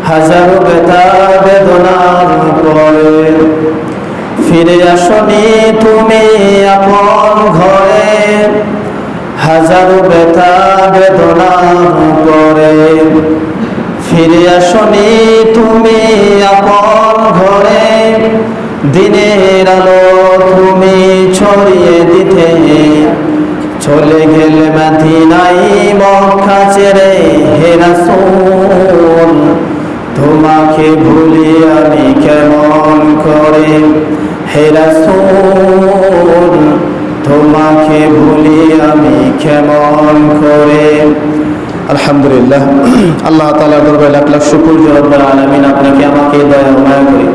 হাজারো ব্যথা বেদনার পরে ফিরে আসনি তুমি আপন ঘরে। হাজারো ব্যথা বেদনার পরে ফিরে আসনি তুমি আপন ঘরে। দিনের আলো তুমি ছড়িয়ে দিতে চলে গেলে মদিনায় মক্কা ছেড়ে। হে রাসূল তোমাকে ভুলি আমি কেমন করে। হে রাসূল তোমাকে ভুলি আমি কেমন করে। আলহামদুলিল্লাহ, আল্লাহ তাআলার দরবারে লাখ লাখ শুকর যে রব্বুল আলামিন আপনাকে আমাকে দয়া মায়া করে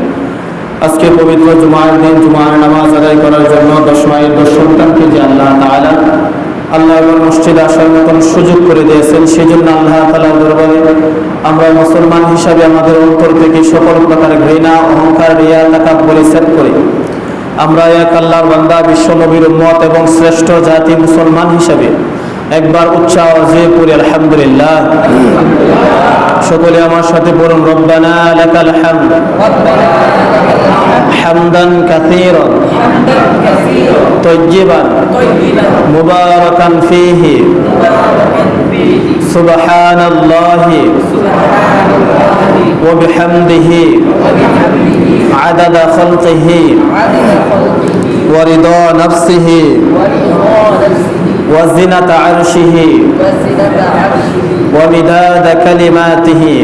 আজকে পবিত্র জুমার দিন জুমার নামাজ আদায় করার জন্য 10 মাইল 10 সন্তানকে যে আল্লাহ তাআলা আল্লাহর মসজিদে আসার মতন সুযোগ করে দিয়েছেন, সেজন্য আল্লাহ তাআলার দরবারে আমরা মুসলমান হিসাবে আমাদের অন্তর থেকে সকল প্রকার ঘৃণা, অহংকার, রিয়া, তাকাব্বুরি ছেদ করে আমরা এক আল্লাহর বান্দা, বিশ্ব নবীর উম্মত এবং শ্রেষ্ঠ জাতি মুসলমান হিসাবে একবার উচ্চ আওয়াজে পড়ি আলহামদুলিল্লাহ। সকলে আমার সাথে পড়ুন, রব্বানা লাকাল হামদ হামদান কাসীরান তাইয়্যিবান মুবারাকান ফীহি সুবহানাল্লাহি ওয়া বিহামদিহি আদাদা খালকিহি ওয়া রিদা নাফসিহি ওয়া জিনাতা আরশিহি ওয়া মিদাদা কালিমাতিহি